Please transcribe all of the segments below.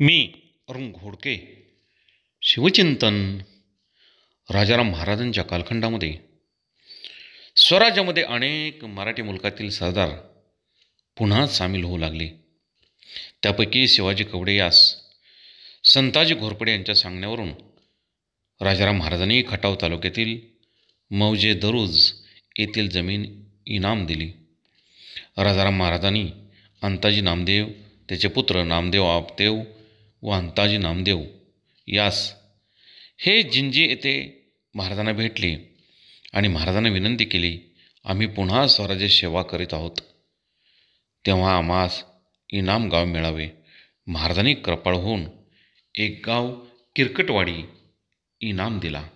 मी अरुण घोडके. शिवचिंतन. राजाराम महाराजांच्या कालखंडामध्ये स्वराज्यामध्ये अनेक मराठी मुलकातील सरदार पुन्हा सामील होऊ लागले. त्यापैकी शिवाजी कवडे यास संताजी घोरपडे यांच्या सांगण्यावरून राजाराम महाराजांनी खटाव तालुक्यातील मौजे दरुज येथील जमीन इनाम दिली. राजाराम महाराजांनी अंताजी नामदेव, त्याचे पुत्र नामदेव आपदेव व अंताजी नामदेव यास हे जिंजी येथे महाराजांना भेटले आणि महाराजांना विनंती केली, आम्ही पुन्हा स्वराज्य सेवा करीत आहोत, तेव्हा आम्हास इनाम गाव मिळावे. महाराजांनी कृपाळ होऊन एक गाव किरकटवाडी इनाम दिला.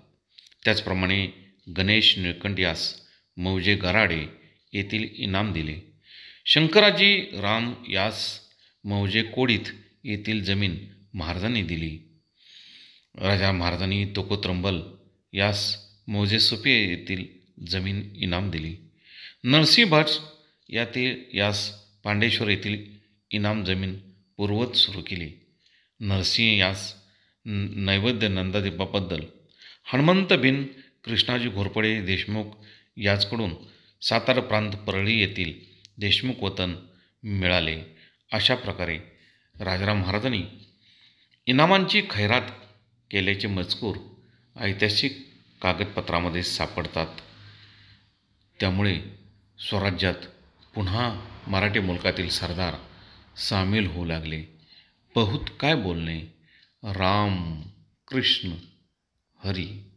त्याचप्रमाणे गणेश निळकंठ यास मौजे गराडे येथील इनाम दिले. शंकराजी राम यास मौजे कोडीत येथील जमीन महाराजांनी दिली. राजा महाराजांनी तोकोत्रंबल यास मौजे सुपे येथील जमीन इनाम दिली. नरसिंह भट यास पांडेश्वर येथील इनाम जमीन पूर्वत सुरू केली. नरसिंह यास नैवेद्य नंदादीपाबद्दल हनुमंत बिन कृष्णाजी घोरपडे देशमुख याचकडून सातारा प्रांत परळी येथील देशमुख वतन मिळाले. अशा प्रकारे राजाराम महाराजांनी इनामांची खैरात केल्याचे मजकूर ऐतिहासिक कागदपत्रामध्ये सापडतात. त्यामुळे स्वराज्यात पुन्हा मराठी मुलकातील सरदार सामील होऊ लागले. बहुत काय बोलणे. राम कृष्ण हरी.